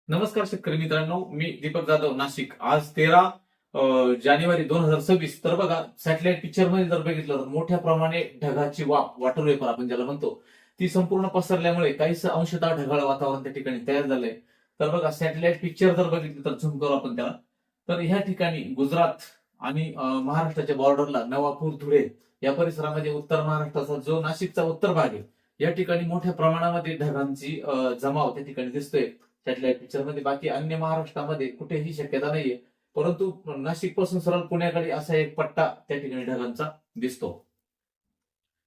नमस्कार शेतकरी मित्रांनो, मी दीपक जाधव, नाशिक. आज 13 जानेवारी 2026. तर बघा, सॅटेलाइट पिक्चर मध्ये जर बघितलं तर मोठ्या प्रमाणे ढगाची वाफ, वॉटर वेपर आपण ज्याला म्हणतो, ती संपूर्ण पसरल्यामुळे काहीच अंशतः ढगाळ वातावरण त्या ठिकाणी तयार झालंय. तर बघा, सॅटेलाइट पिक्चर जर बघितली तर झूम करू आपण त्याला. तर ह्या ठिकाणी गुजरात आणि महाराष्ट्राच्या बॉर्डरला नवापूर, धुळे या परिसरामध्ये उत्तर महाराष्ट्राचा जो नाशिकचा उत्तर भाग आहे, या ठिकाणी मोठ्या प्रमाणामध्ये ढगांची जमाव त्या ठिकाणी दिसतोय सॅटेलाइट पिक्चर मध्ये. बाकी अन्य महाराष्ट्रामध्ये कुठेही शक्यता नाहीये, परंतु नाशिक पासून सरळ पुण्याकडे असा एक पट्टा त्या ठिकाणी ढगांचा दिसतो.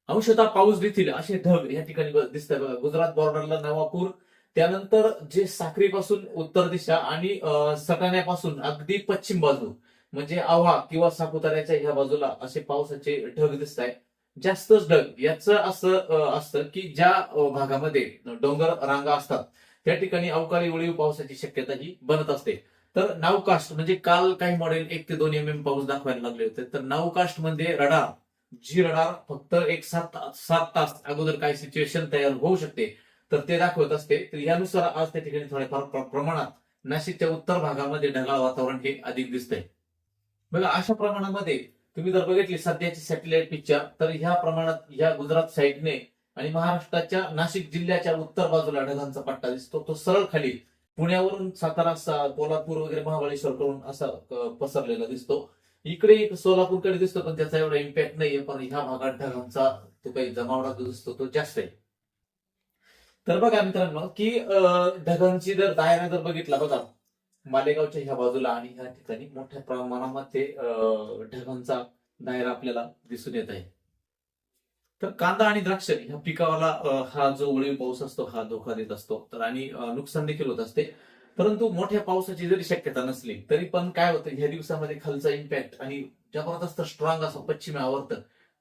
अंशतः पाऊस देखील असे ढग या ठिकाणी दिसतात बघा. गुजरात बॉर्डरला नवापूर, त्यानंतर जे साक्रीपासून उत्तर दिशा आणि सटाण्यापासून अगदी पश्चिम बाजू म्हणजे आव्हा किंवा सापुताऱ्याच्या ह्या बाजूला असे पावसाचे ढग दिसत आहेत. जास्तच ढग याचं असं असतं की ज्या भागामध्ये डोंगर रांगा असतात त्या ठिकाणी अवकाळी ओळीव पावसाची शक्यता ही बनत असते. तर नावकास्ट म्हणजे काल काही मॉडेल 1 ते 2 mm पाऊस दाखवायला लागले होते. तर नावकास्ट मध्ये रडार फक्त एक 7 तास अगोदर काय सिच्युएशन तयार होऊ शकते तर ते दाखवत असते. तर यानुसार आज त्या ठिकाणी थोड्याफार प्रमाणात नाशिकच्या उत्तर भागामध्ये ढगाळ वातावरण हे अधिक दिसतंय. बघा, अशा प्रमाणामध्ये तुम्ही जर बघितली सध्याची सॅटेलाइट पिक्चर, तर ह्या प्रमाणात ह्या गुजरात साईडने आणि महाराष्ट्राच्या नाशिक जिल्ह्याच्या उत्तर बाजूला ढगांचा पट्टा दिसतो. तो सरळ खाली पुण्यावरून सातारा, कोल्हापूर वगैरे महाबळेश्वर करून असा पसरलेला दिसतो. इकडे एक सोलापूरकडे दिसतो, पण त्याचा एवढा इम्पॅक्ट नाहीये. पण ह्या भागात ढगांचा तो काही जमावडा जो दिसतो तो जास्त आहे. तर बघा मित्रांनो की ढगांची जर दायरा जर बघितला बघा, मालेगावच्या ह्या बाजूला आणि ह्या ठिकाणी मोठ्या प्रमाणामध्ये ढगांचा दायरा आपल्याला दिसून येत आहे. तर कांदा आणि द्राक्ष ह्या पिकावाला हा जो ओळीव पाऊस असतो हा धोका देत असतो. तर आणि नुकसान देखील होत असते. परंतु मोठ्या पावसाची जरी शक्यता नसली तरी पण काय होतं, ह्या दिवसामध्ये खालचा इम्पॅक्ट आणि जबरदस्त स्ट्रॉंग असं पश्चिमी आवर्त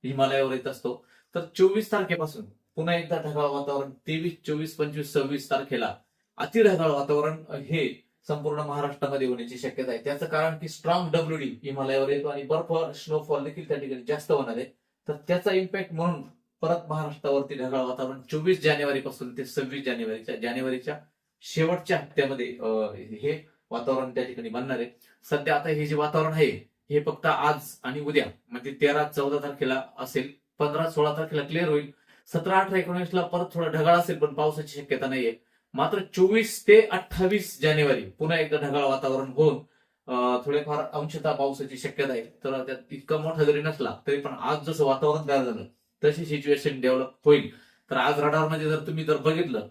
हिमालयावर येत असतो. तर 24 तारखेपासून पुन्हा एकदा ढगाळ वातावरण, 23, 24, 25, 26 तारखेला अति ढगाळ वातावरण हे संपूर्ण महाराष्ट्रामध्ये होण्याची शक्यता आहे. त्याचं कारण की स्ट्रॉंग डब्ल्यूडी हिमालयावर येतो आणि बर्फ स्नोफॉल देखील त्या ठिकाणी जास्त होणार आहे. तर त्याचा इम्पॅक्ट म्हणून परत महाराष्ट्रावरती ढगाळ वातावरण 24 जानेवारी पासून ते 26 जानेवारीच्या शेवटच्या हप्त्यामध्ये हे वातावरण त्या ठिकाणी बनणार आहे. सध्या आता हे जे वातावरण आहे हे फक्त आज आणि उद्या म्हणजे 13, 14 तारखेला असेल. 15, 16 तारखेला क्लिअर होईल. 17, 18, 19 ला परत थोडं ढगाळ असेल पण पावसाची शक्यता नाहीये. मात्र 24 ते 28 जानेवारी पुन्हा एकदा ढगाळ वातावरण होऊन थोडेफार अंशतः पावसाची शक्यता आहे. तर त्यात इतका मोठा जरी नसला तरी पण आज जसं वातावरण तयार झालं तशी सिच्युएशन डेव्हलप होईल. तर आज रडारमध्ये जर तुम्ही बघितलं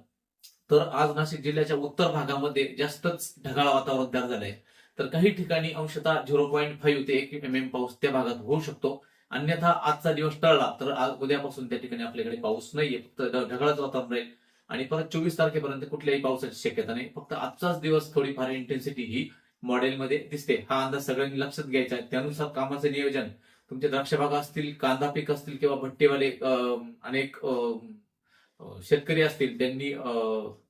तर आज नाशिक जिल्ह्याच्या उत्तर भागामध्ये जास्तच ढगाळ वातावरण तयार झालंय. तर काही ठिकाणी अंशतः 0.5 ते 1 mm पाऊस त्या भागात होऊ शकतो. अन्यथा आजचा दिवस टळला तर आज उद्यापासून त्या ठिकाणी आपल्याकडे पाऊस नाहीये, फक्त ढगाळच वातावरण राहील. आणि परत 24 तारखेपर्यंत कुठल्याही पावसाची शक्यता नाही. फक्त आजचाच दिवस थोडीफार इंटेन्सिटी ही मॉडेलमध्ये दिसते. हा अंदाज सगळ्यांनी लक्षात घ्यायचा आहे. त्यानुसार कामाचं नियोजन तुमचे द्राक्ष बाग असतील, कांदा पीक असतील किंवा भट्टीवाले अनेक शेतकरी असतील, त्यांनी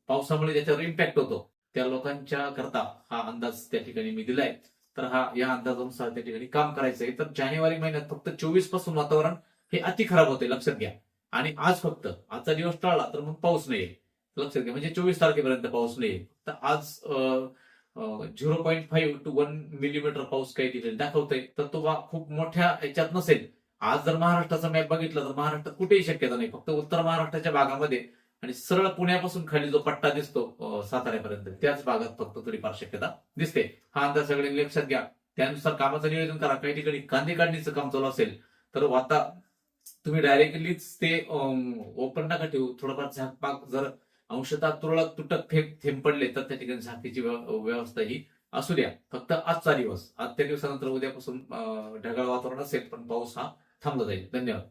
पावसामुळे ज्याच्यावर इम्पॅक्ट होतो त्या लोकांच्या करता हा अंदाज त्या ठिकाणी मी दिलाय. तर या अंदाजानुसार त्या ठिकाणी काम करायचंय. तर जानेवारी महिन्यात फक्त 24 पासून वातावरण हे अति खराब होते, लक्षात घ्या. आणि आज फक्त आजचा दिवस टळला तर मग पाऊस नाहीये, लक्षात घ्या. म्हणजे 24 तारखेपर्यंत पाऊस नाहीये. तर आज 0.5 to 1 मिलीमीटर पाऊस काही ठिकाणी दाखवतोय. तर तो खूप मोठ्या याच्यात नसेल. आज जर महाराष्ट्राचा मॅप बघितला तर महाराष्ट्रात कुठेही शक्यता नाही, फक्त उत्तर महाराष्ट्राच्या भागामध्ये आणि सरळ पुण्यापासून खाली जो पट्टा दिसतो साताऱ्यापर्यंत त्याच भागात फक्त थोडीफार शक्यता दिसते. हा अंदाज सगळ्यांनी लक्षात घ्या. त्यानुसार कामाचं नियोजन करा. काही ठिकाणी कांदे काढणीचं काम चालू असेल तर तुम्ही डायरेक्टलीच ते ओपन नका ठेवू. थोडंफार झाकपाक जर अंशतः तुरळक तुटक थेंब पडले तर त्या ठिकाणी झाकीची व्यवस्था ही असू द्या. फक्त आजचा दिवस, आजच्या दिवसानंतर उद्यापासून ढगाळ वातावरण असेल पण पाऊस हा थांबला जाईल. धन्यवाद.